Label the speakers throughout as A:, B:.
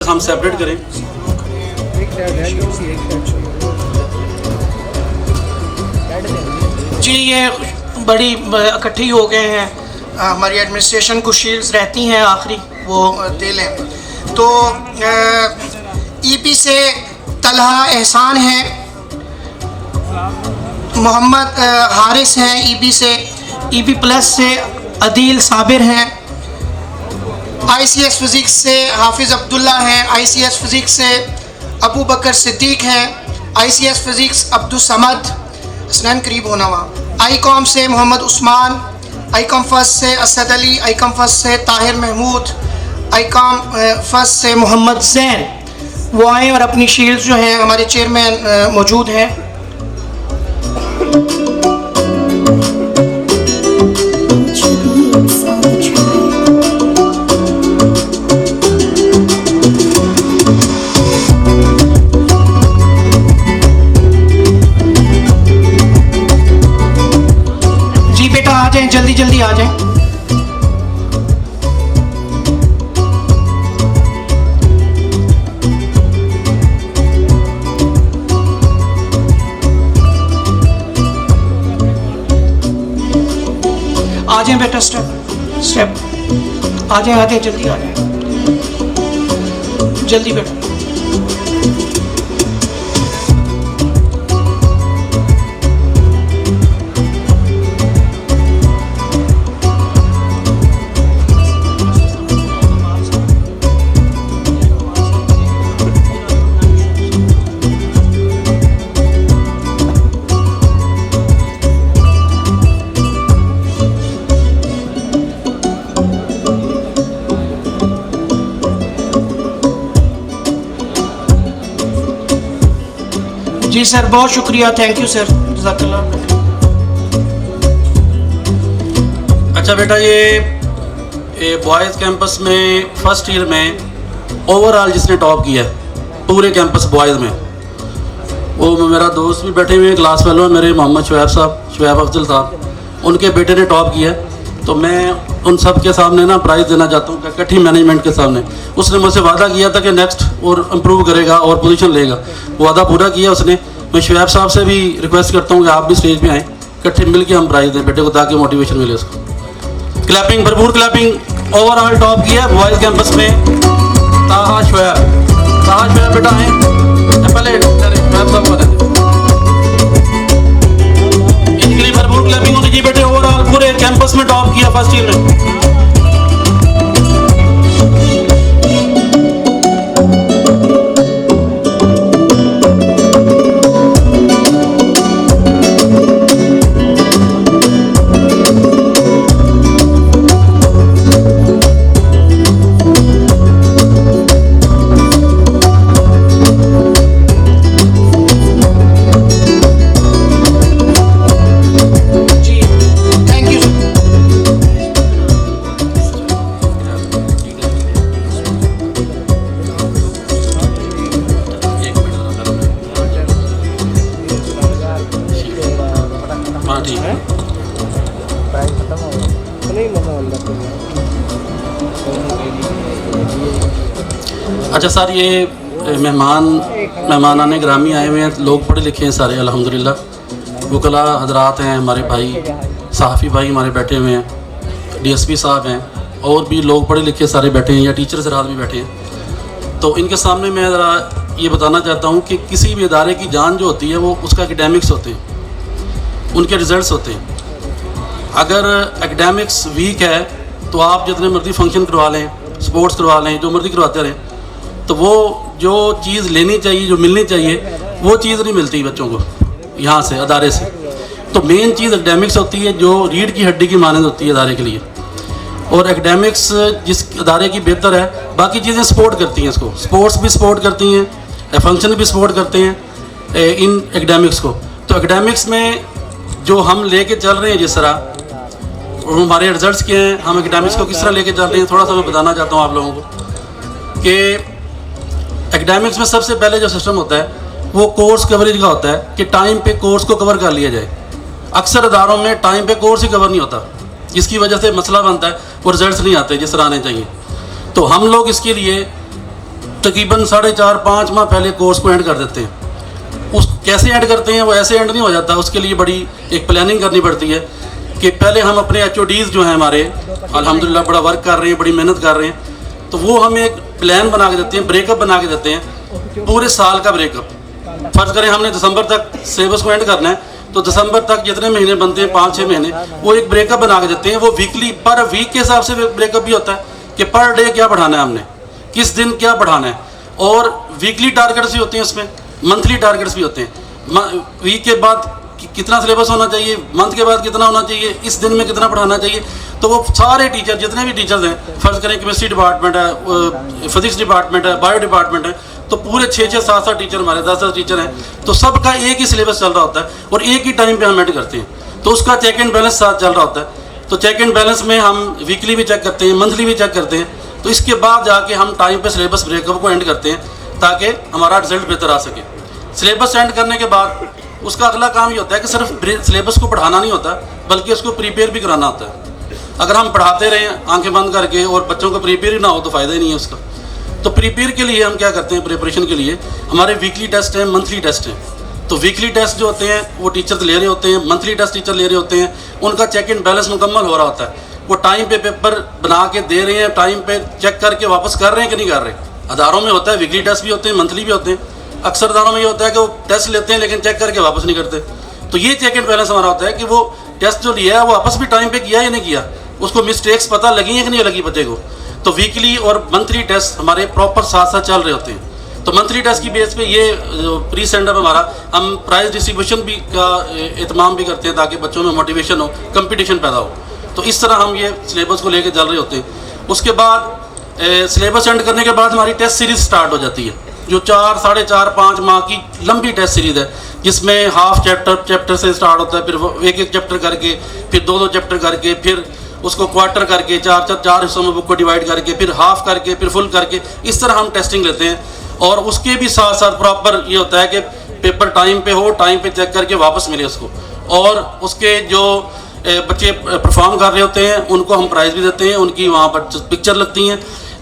A: हम सेपरेट करें।
B: जी ये बड़ी इकट्ठी हो गए हैं, हमारी एडमिनिस्ट्रेशन को शील्ड्स रहती हैं आखिरी वो दे लें। तो ईपी से तलहा एहसान हैं, मोहम्मद हारिस हैं ईपी से, ईपी प्लस से अदील साबिर हैं, आईसीएस फिज़िक्स से हाफिज़ अब्दुल्ला हैं, आईसीएस फिज़िक्स से अबू बकर सिद्दीक हैं, आईसीएस फिज़िक्स अब्दुल समद हसनैन करीब होना वहाँ, आईकॉम से मोहम्मद उस्मान, आईकॉम फर्स्ट से असद अली, आईकॉम फर्स्ट से ताहिर महमूद, आईकॉम फर्स्ट से मोहम्मद जैन, वो आए और अपनी शील्ड्स जो हैं, हमारे चेयरमैन मौजूद हैं। जी बेटा आ जाएं, जल्दी जल्दी आ जाएं। आ जाएं बेटा, स्टेप आ जाएं जल्दी आ जाएं, जल्दी बेटा। जी सर बहुत शुक्रिया, थैंक यू सर, जज़ाकल्लाह।
A: अच्छा बेटा, ये बॉयज़ कैंपस में फ़र्स्ट ईयर में ओवरऑल जिसने टॉप किया है पूरे कैंपस बॉयज़ में, वो मेरा दोस्त भी बैठे हुए हैं, क्लास फेलो है मेरे, मोहम्मद शुएब साहब, शुएब अफजल साहब, उनके बेटे ने टॉप किया। तो मैं उन सब के सामने ना प्राइज़ देना चाहता हूँ, इकट्ठी मैनेजमेंट के सामने। उसने मुझसे वादा किया था कि नेक्स्ट और इम्प्रूव करेगा और पोजीशन लेगा, वो वादा पूरा किया उसने। मैं शुएब साहब से भी रिक्वेस्ट करता हूँ कि आप भी स्टेज पे आएँ, इकट्ठे मिल के हम प्राइज़ दें बेटे को, ताकि मोटिवेशन मिले उसको। क्लैपिंग, भरपूर क्लैपिंग। ओवरऑल टॉप किया बॉयज़ कैंपस में ताहा शुएब। ताहा शुएब बेटा आए पहले, शुएब साहब को इनके लिए भरपूर क्लैपिंग होनी चाहिए बेटे। ओवरऑल पूरे कैंपस में टॉप किया फर्स्ट ईयर में। अच्छा सर, ये मेहमान आने ग्रामी आए हुए हैं, लोग पढ़े लिखे हैं सारे अल्हम्दुलिल्लाह। वकला हजरात हैं, हमारे भाई सहाफ़ी भाई हमारे बैठे हुए हैं, डीएसपी साहब हैं, और भी लोग पढ़े लिखे सारे बैठे हैं, या टीचर्स हजरात भी बैठे हैं। तो इनके सामने मैं ज़रा ये बताना चाहता हूँ कि किसी भी इदारे की जान जो होती है वो उसका एकेडमिक्स होते हैं, उनके रिज़ल्ट्स होते हैं। अगर एकेडमिक्स वीक है तो आप जितने मर्ज़ी फंक्शन करवा लें, स्पोर्ट्स करवा लें, जो मर्ज़ी करवाते रहें, तो वो जो चीज़ लेनी चाहिए, जो मिलनी चाहिए, वो चीज़ नहीं मिलती बच्चों को यहाँ से, अदारे से। तो मेन चीज़ एकेडमिक्स होती है, जो रीढ़ की हड्डी की मानंद होती है अदारे के लिए। और एकेडमिक्स जिस अदारे की बेहतर है, बाकी चीज़ें सपोर्ट करती हैं इसको, स्पोर्ट्स भी सपोर्ट करती हैं, फंक्शन भी सपोर्ट करते हैं इन एकेडमिक्स को। तो एकेडमिक्स में जो हम लेके चल रहे हैं जिस तरह, और हमारे रिजल्ट्स क्या हैं, हम एकेडमिक्स को किस तरह लेके चल रहे हैं, थोड़ा सा मैं बताना चाहता हूँ आप लोगों को कि एकेडमिक्स में सबसे पहले जो सिस्टम होता है वो कोर्स कवरेज का होता है कि टाइम पे कोर्स को कवर कर लिया जाए। अक्सर अदारों में टाइम पे कोर्स ही कवर नहीं होता, जिसकी वजह से मसला बनता है, वो रिजल्ट्स नहीं आते जिस तरह आने चाहिए। तो हम लोग इसके लिए तकरीबन 4.5-5 माह पहले कोर्स को एंड कर देते हैं। उस कैसे एंड करते हैं, वो ऐसे एंड नहीं हो जाता, उसके लिए बड़ी एक प्लानिंग करनी पड़ती है कि पहले हम अपने HODs जो हैं हमारे अल्हम्दुलिल्लाह बड़ा वर्क कर रहे हैं, बड़ी मेहनत कर रहे हैं, तो वो हमें एक प्लान बना के देते हैं, ब्रेकअप बना के देते हैं, पूरे साल का ब्रेकअप। फ़र्ज़ करें हमने दिसंबर तक सिलेबस को एंड करना है, तो दिसंबर तक जितने महीने बनते हैं 5-6 महीने, वो एक ब्रेकअप बना के देते हैं। वो वीकली पर वीक के हिसाब से ब्रेकअप भी होता है कि पर डे क्या पढ़ाना है हमने, किस दिन क्या पढ़ाना है, और वीकली टारगेट्स भी होते हैं उसमें, मंथली टारगेट्स भी होते हैं। वीक के बाद कितना सिलेबस होना चाहिए, मंथ के बाद कितना होना चाहिए, इस दिन में कितना पढ़ाना चाहिए। तो वो सारे टीचर जितने भी टीचर्स हैं, फ़र्ज़ करें केमिस्ट्री डिपार्टमेंट है, फिजिक्स डिपार्टमेंट है, बायो डिपार्टमेंट है, तो पूरे 6-6, 7-7 टीचर हमारे 10-10 टीचर हैं, तो सबका एक ही सिलेबस चल रहा होता है और एक ही टाइम पे हम एंड करते हैं। तो उसका चेक एंड बैलेंस साथ चल रहा होता है। तो चेक एंड बैलेंस में हम वीकली भी चेक करते हैं, मंथली भी चेक करते हैं। तो इसके बाद जाके हम टाइम पे सिलेबस ब्रेकअप को एंड करते हैं ताकि हमारा रिजल्ट बेहतर आ सके। सिलेबस एंड करने के बाद उसका अगला काम ये होता है कि सिर्फ सिलेबस को पढ़ाना नहीं होता, बल्कि उसको प्रिपेयर भी कराना होता है। अगर हम पढ़ाते रहें आंखें बंद करके और बच्चों को प्रिपेयर ही ना हो तो फ़ायदा ही नहीं है उसका। तो प्रिपेयर के लिए हम क्या करते हैं, प्रिपरेशन के लिए हमारे वीकली टेस्ट हैं, मंथली टेस्ट हैं। तो वीकली टेस्ट जो होते हैं वो टीचर ले रहे होते हैं, मंथली टेस्ट टीचर ले रहे होते हैं, उनका चेक एंड बैलेंस मुकम्मल हो रहा होता है। वो टाइम पे पेपर बना के दे रहे हैं, टाइम पे चेक करके वापस कर रहे हैं कि नहीं कर रहे। अदारों में होता है वीकली टेस्ट भी होते हैं, मंथली भी होते हैं। अक्सर अदारों में ये होता है कि वो टेस्ट लेते हैं लेकिन चेक करके वापस नहीं करते। तो ये चेक एंड बैलेंस हमारा होता है कि वो टेस्ट जो लिया है वो वापस भी टाइम पे किया या नहीं किया, उसको मिस्टेक्स पता लगी है कि नहीं लगी बच्चे को। तो वीकली और मंथली टेस्ट हमारे प्रॉपर साथ साथ चल रहे होते हैं। तो मंथली टेस्ट की बेस पे ये प्री सेंडअप हमारा, हम प्राइज डिस्ट्रीब्यूशन भी का एहतमाम भी करते हैं ताकि बच्चों में मोटिवेशन हो, कंपटीशन पैदा हो। तो इस तरह हम ये सिलेबस को लेकर चल रहे होते हैं। उसके बाद सिलेबस एंड करने के बाद हमारी टेस्ट सीरीज़ स्टार्ट हो जाती है, जो 4, 4.5-5 माह की लंबी टेस्ट सीरीज़ है, जिसमें हाफ चैप्टर से स्टार्ट होता है, फिर एक चैप्टर करके, फिर 2 चैप्टर करके, फिर उसको क्वार्टर करके 4 हिस्सों में बुक को डिवाइड करके, फिर हाफ करके, फिर फुल करके, इस तरह हम टेस्टिंग लेते हैं। और उसके भी साथ साथ प्रॉपर ये होता है कि पेपर टाइम पे हो, टाइम पे चेक करके वापस मिले उसको। और उसके जो बच्चे परफॉर्म कर रहे होते हैं उनको हम प्राइज़ भी देते हैं, उनकी वहाँ पर पिक्चर लगती हैं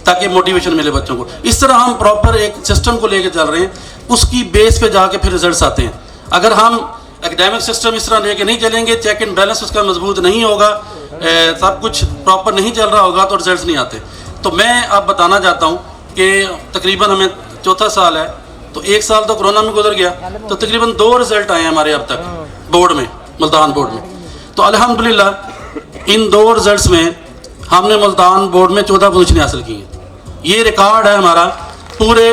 A: ताकि मोटिवेशन मिले बच्चों को। इस तरह हम प्रॉपर एक सिस्टम को लेके चल रहे हैं, उसकी बेस पे जाके फिर रिजल्ट्स आते हैं। अगर हम एकेडमिक सिस्टम इस तरह लेके नहीं चलेंगे, चेक एंड बैलेंस उसका मजबूत नहीं होगा, सब कुछ प्रॉपर नहीं चल रहा होगा, तो रिजल्ट्स नहीं आते। तो मैं अब बताना चाहता हूँ कि तकरीबन हमें 4था साल है, तो 1 साल तो कोरोना में गुजर गया, तो तकरीबन 2 रिज़ल्ट आए हैं हमारे अब तक बोर्ड में, मुल्तान बोर्ड में। तो अल्हम्दुलिल्लाह इन 2 रिज़ल्ट्स में हमने मुल्तान बोर्ड में 14 पोजीशन हासिल की है। ये रिकॉर्ड है हमारा पूरे,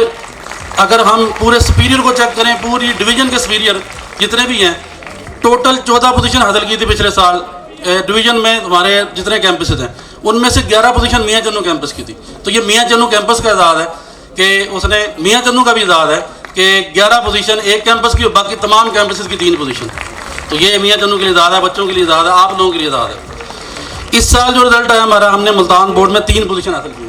A: अगर हम पूरे सुपीरियर को चेक करें, पूरी डिवीज़न के सुपीरियर जितने भी हैं, टोटल 14 पोजीशन हासिल की थी पिछले साल डिवीज़न में। हमारे जितने कैंपसेस हैं उनमें से 11 पोजीशन मियाँ चन्नू कैंपस की थी। तो ये मियाँ चन्नू कैंपस का एजाज़ है कि उसने, मियाँ चन्नू का भी एजाज़ है कि 11 पोजीशन एक कैंपस की, बाकी तमाम कैंपसेस की 3 पोजीशन। तो ये मियाँ चन्नू के लिए एजाज़ है, बच्चों के लिए एजाज़ है, आप लोगों के लिए एजाज़ है। इस साल जो रिजल्ट आया हमारा, हमने मुल्तान बोर्ड में 3 पोजीशन हासिल की।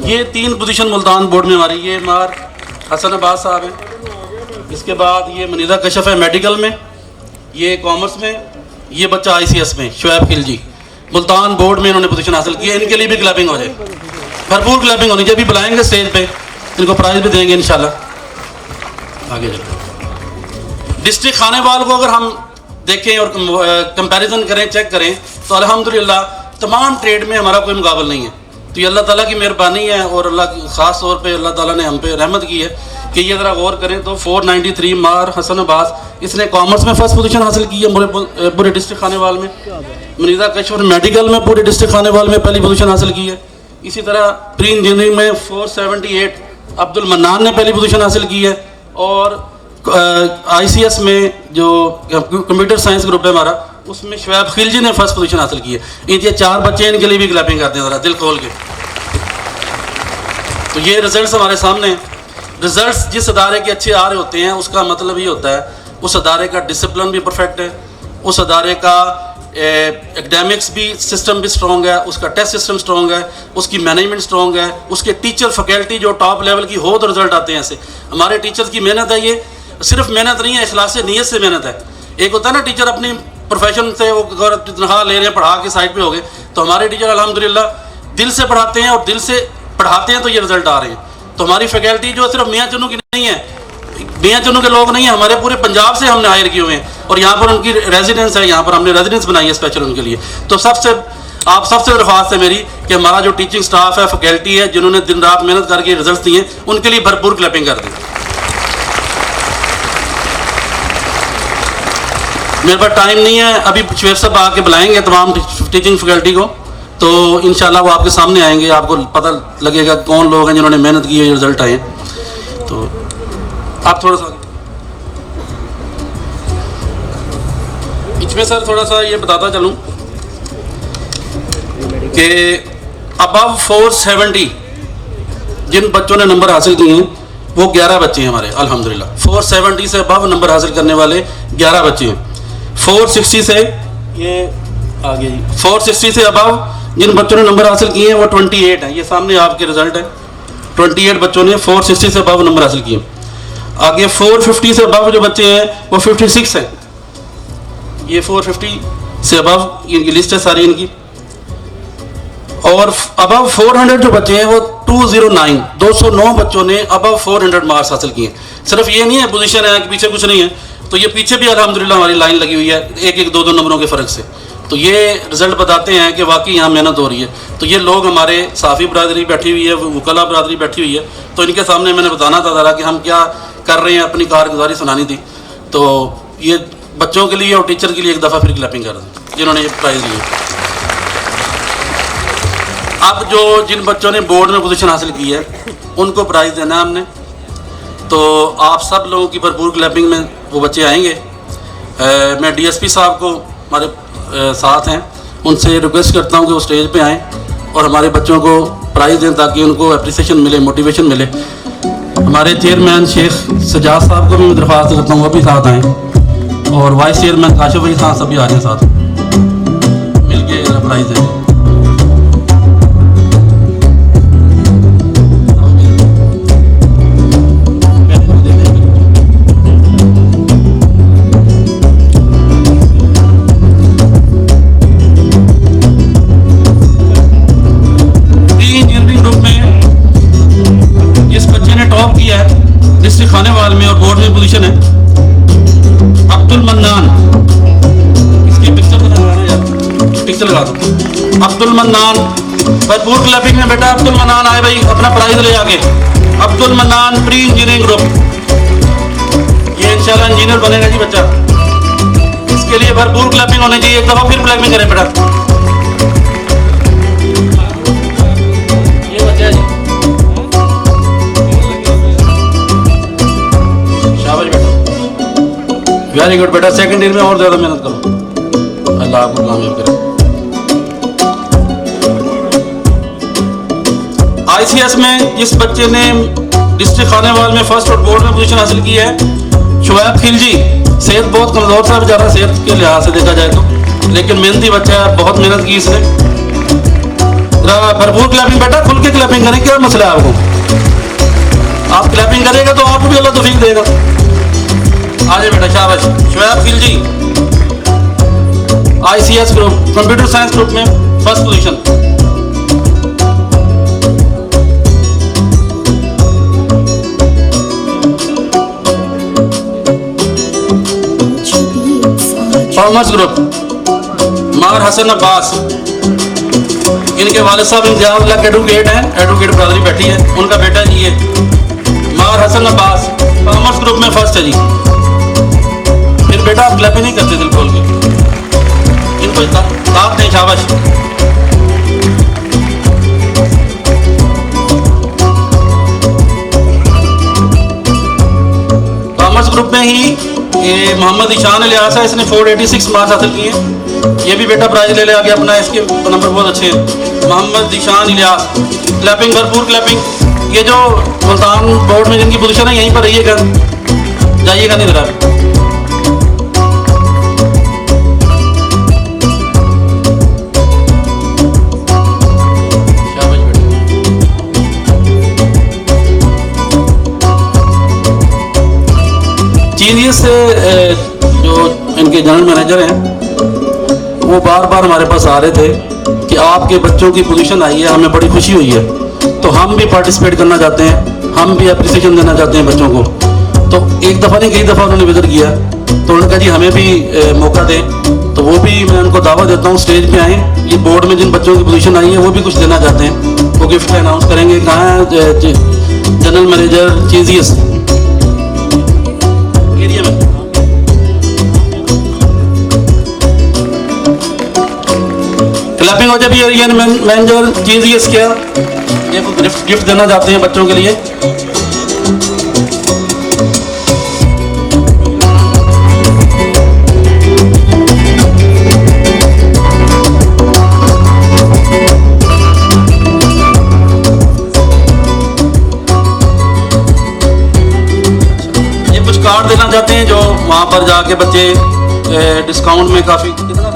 A: ये 3 पोजीशन मुल्तान बोर्ड में हमारी, ये मार हसन अब्बास साहब हैं, इसके बाद ये मनीज़ा कशफ है मेडिकल में, ये कॉमर्स में, ये बच्चा ICS में शुएब खिलजी, मुल्तान बोर्ड में इन्होंने पोजीशन हासिल की है। इनके लिए भी क्लैपिंग हो जाए, भरपूर क्लैपिंग होनी चाहिए। अभी बुलाएंगे स्टेज पे, इनको प्राइज़ भी देंगे इंशाल्लाह। आगे चलो, डिस्ट्रिक्ट खानेवाल को अगर हम देखें और कंपैरिजन करें, चेक करें, तो अल्हम्दुलिल्लाह तमाम ट्रेड में हमारा कोई मुकाबला नहीं है। तो ये अल्लाह ताला की मेहरबानी है और अल्लाह की ख़ास तौर पे अल्लाह ताला ने हम पे रहमत की है कि ये ज़रा गौर करें तो 493 मार हसन अब्बास, इसने कॉमर्स में फर्स्ट पोजीशन हासिल की है पूरे डिस्ट्रिक्ट खानेवाल में। मनीज़ा कशफ मेडिकल में पूरे डिस्ट्रिक्ट खानेवाल में पहली पोजीशन हासिल की है। इसी तरह प्री इंजीनियरिंग में 478 अब्दुल मन्नान ने पहली पोजीशन हासिल की है। और ICS में जो कंप्यूटर साइंस ग्रुप है हमारा, उसमें शुएब खिलजी ने फर्स्ट पोजीशन हासिल की है। ये 4 बच्चे, इनके लिए भी क्लैपिंग करते हैं ज़रा दिल खोल के। तो ये रिजल्ट्स हमारे सामने हैं। रिजल्ट्स जिस अदारे के अच्छे आ रहे होते हैं उसका मतलब ये होता है उस अदारे का डिसिप्लिन भी परफेक्ट है, उस अदारे का एकेडमिक्स भी सिस्टम भी स्ट्रॉन्ग है, उसका टेस्ट सिस्टम स्ट्रॉन्ग है, उसकी मैनेजमेंट स्ट्रॉन्ग है, उसके टीचर फैकल्टी जो टॉप लेवल की हो तो रिजल्ट आते हैं ऐसे। हमारे टीचर्स की मेहनत है, ये सिर्फ मेहनत नहीं है, इखलास से नीयत से मेहनत है। एक होता है ना टीचर अपनी प्रोफेशन से वो अगर तनख्वाह ले रहे हैं, पढ़ा के साइड पे हो गए, तो हमारे टीचर अल्हम्दुलिल्लाह दिल से पढ़ाते हैं और दिल से पढ़ाते हैं तो ये रिजल्ट आ रहे हैं। तो हमारी फैकल्टी जो सिर्फ मियाँ चुनू की नहीं है, मियाँ चुनू के लोग नहीं हैं, हमारे पूरे पंजाब से हमने हायर किए हुए हैं और यहाँ पर उनकी रेजिडेंस है, यहाँ पर हमने रेजिडेंस बनाई है स्पेशल उनके लिए। तो आप सबसे दरख्वास्त है मेरी कि हमारा जो टीचिंग स्टाफ है, फैकल्टी है, जिन्होंने दिन रात मेहनत करके रिजल्ट दिए, उनके लिए भरपूर क्लैपिंग कर दें। मेरे पास टाइम नहीं है, अभी शुएब साहब आके बुलाएंगे तमाम टीचिंग फैकल्टी को, तो इंशाल्लाह वो आपके सामने आएंगे, आपको पता लगेगा कौन लोग हैं जिन्होंने मेहनत की है, रिजल्ट आए हैं। तो आप थोड़ा सा इसमें सर थोड़ा सा ये बताता चलूँ कि अबव 470 जिन बच्चों ने नंबर हासिल किए हैं वो 11 बच्चे हैं हमारे अल्हम्दुलिल्लाह। 470 से अबव नंबर हासिल करने वाले 11 बच्चे हैं। 460 से ये आगे 460 से अबव जिन बच्चों ने नंबर हासिल किए हैं वो 28 हैं। ये सामने आपके रिजल्ट है, 28 बच्चों ने 460 से अबव नंबर हासिल किए। आगे 450 से अबव जो बच्चे हैं वो 56 हैं। ये 450 से अबव इनकी लिस्ट है सारी इनकी। और अबव 400 जो बच्चे हैं वो 209 बच्चों ने अबव 400 मार्क्स हासिल किए। सिर्फ ये नहीं है पोजीशन है कि पीछे कुछ नहीं है, तो ये पीछे भी अल्हम्दुलिल्लाह हमारी लाइन लगी हुई है, एक दो नंबरों के फ़र्क से। तो ये रिज़ल्ट बताते हैं कि वाकई यहाँ मेहनत हो रही है। तो ये लोग हमारे साफ़ी बरादरी बैठी हुई है, वकला बरादरी बैठी हुई है, तो इनके सामने मैंने बताना था ज़रा कि हम क्या कर रहे हैं, अपनी कारगुजारी सुनानी थी। तो ये बच्चों के लिए और टीचर के लिए एक दफ़ा फिर क्लैपिंग कर दें जिन्होंने ये प्राइज़ लिए। अब जो जिन बच्चों ने बोर्ड में पोजीशन हासिल की है उनको प्राइज़ देना है हमने, तो आप सब लोगों की भरपूर क्लैपिंग में वो बच्चे आएंगे। मैं डीएसपी साहब को हमारे साथ हैं, उनसे रिक्वेस्ट करता हूं कि वो स्टेज पे आएँ और हमारे बच्चों को प्राइज़ दें ताकि उनको अप्रिसिएशन मिले, मोटिवेशन मिले। हमारे चेयरमैन शेख सजाद साहब को भी मैं दरख्वास्त करता हूँ वो भी साथ आएँ, और वाइस चेयरमैन काशिफ भाई साहब सभी आ जाएँ साथ मिल के प्राइज़ दें। खानेवाल में और बोर्ड में पोजीशन है अब्दुल मन्नान, इसकी पिक्चर लगाना यार, पिक्चर लगा दो। अब्दुल मन्नान भरपूर क्लैपिंग में बेटा अब्दुल मन्नान आए भाई अपना प्राइज ले आके। Abdul mannan pre engineering group, ये इंशाल्लाह इंजीनियर बनेगा जी बच्चा, इसके लिए भरपूर क्लैपिंग होनी चाहिए। एक दफा फिर क्लैपिंग करें बेटा। ये बच्चा है जी, वेरी गुड बेटा, सेकंड ईयर में और ज़्यादा मेहनत करो, अल्लाह आपको कामयाब करे। आईसीएस में जिस बच्चे ने डिस्ट्रिक्ट खानेवाल में फर्स्ट और बोर्ड में पोजीशन हासिल की है शुएब खिलजी, सेहत बहुत कमज़ोर था बेचारा सेहत के लिहाज से देखा जाए तो, लेकिन मेहनती बच्चा है, बहुत मेहनत की इसने। भरपूर क्लैपिंग बेटा, खुल के क्लैपिंग करें, क्या मसला है आपको? आप क्लैपिंग करेगा तो आपको भी अल्लाह तौफीक देगा। आजे बेटा शाबाश। Shoaib Khilji ICS group computer science group में फर्स्ट पोजीशन। कॉमर्स ग्रुप मार हसन अब्बास, इनके वालिद साहब इम्तियाज लग एडवोकेट हैं, एडवोकेट बरादरी बैठी है, उनका बेटा जी है मार हसन अब्बास, कॉमर्स ग्रुप में फर्स्ट है जी। फिर बेटा आप क्लैपिंग नहीं करते दिल खोल के, इनको साथ दें, शाबाश। कॉमर्स ग्रुप में ही ये मोहम्मद ईशान इलियास है, इसने 486 मार्क्स हासिल किए हैं, ये भी बेटा प्राइज ले आगे अपना, इसके नंबर बहुत अच्छे हैं। मोहम्मद ईशान इलियास, क्लैपिंग भरपूर क्लैपिंग। ये जो मुल्तान बोर्ड में जिनकी पोजीशन है यहीं पर रहिएगा, जाइएगा नहीं जरा। जीनियस से जो इनके जनरल मैनेजर हैं वो बार बार हमारे पास आ रहे थे कि आपके बच्चों की पोजीशन आई है, हमें बड़ी खुशी हुई है, तो हम भी पार्टिसिपेट करना चाहते हैं, हम भी अप्रिसिएशन देना चाहते हैं बच्चों को। तो एक दफ़ा नहीं कई दफ़ा उन्होंने विजिट किया, तो उन्होंने कहा जी हमें भी मौका दें। तो वो भी मैं उनको दावा देता हूँ, स्टेज पे आएँ, ये बोर्ड में जिन बच्चों की पोजीशन आई है वो भी कुछ देना चाहते हैं, वो गिफ्ट अनाउंस करेंगे। कहाँ है जनरल मैनेजर चीजियस एरिया में? क्लैपिंग हो जाए। एरिया मैनेजर चीजियस क्या ये गिफ्ट देना चाहते हैं बच्चों के लिए। कार्ड देना चाहते हैं जो वहाँ पर जाके बच्चे डिस्काउंट में काफ़ी कितना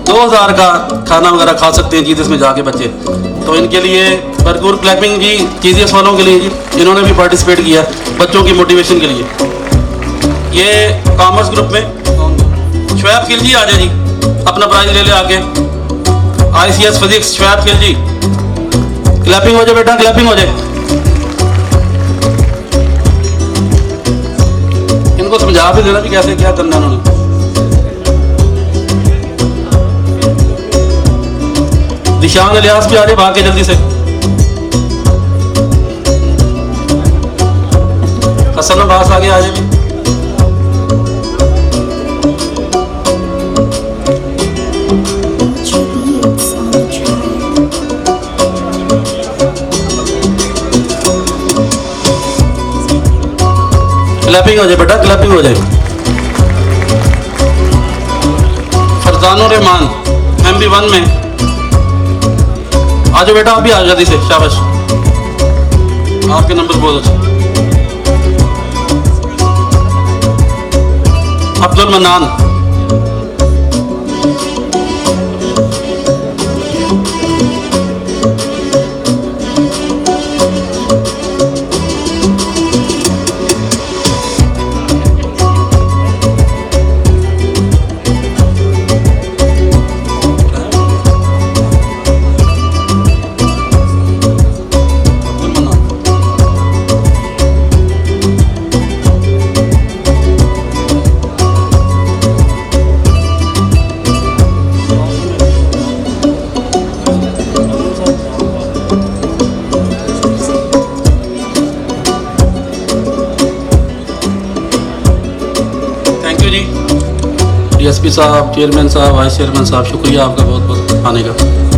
A: 2000 का खाना वगैरह खा सकते हैं जी इसमें जाके बच्चे। तो इनके लिए भरपूर क्लैपिंग जी चीज़ें वालों के लिए जी, इन्होंने भी पार्टिसिपेट किया बच्चों की मोटिवेशन के लिए। ये कॉमर्स ग्रुप में शुएब खिल जी आ जाए जी, अपना प्राइज ले ले आके। ICS फिजिक्स शुएब खिल जी, क्लैपिंग हो जाए बेटा, क्लैपिंग हो जाए। इनको समझा भी देना भी कैसे क्या करना उन्होंने। दिशान इलियास भी आ जाए भाग के जल्दी से। हसन अब्बास आगे आ जाए भी। क्लैपिंग हो जाए बेटा, क्लैपिंग हो जाए। फरजानुर रहमान MB1 में आ जाओ बेटा, आप भी आ जल्दी से, शाबाश, आपके नंबर बहुत अच्छे। अब्दुल मन्नान, DSP साहब, चेयरमैन साहब, वाइस चेयरमैन साहब, शुक्रिया आपका बहुत बहुत आने का।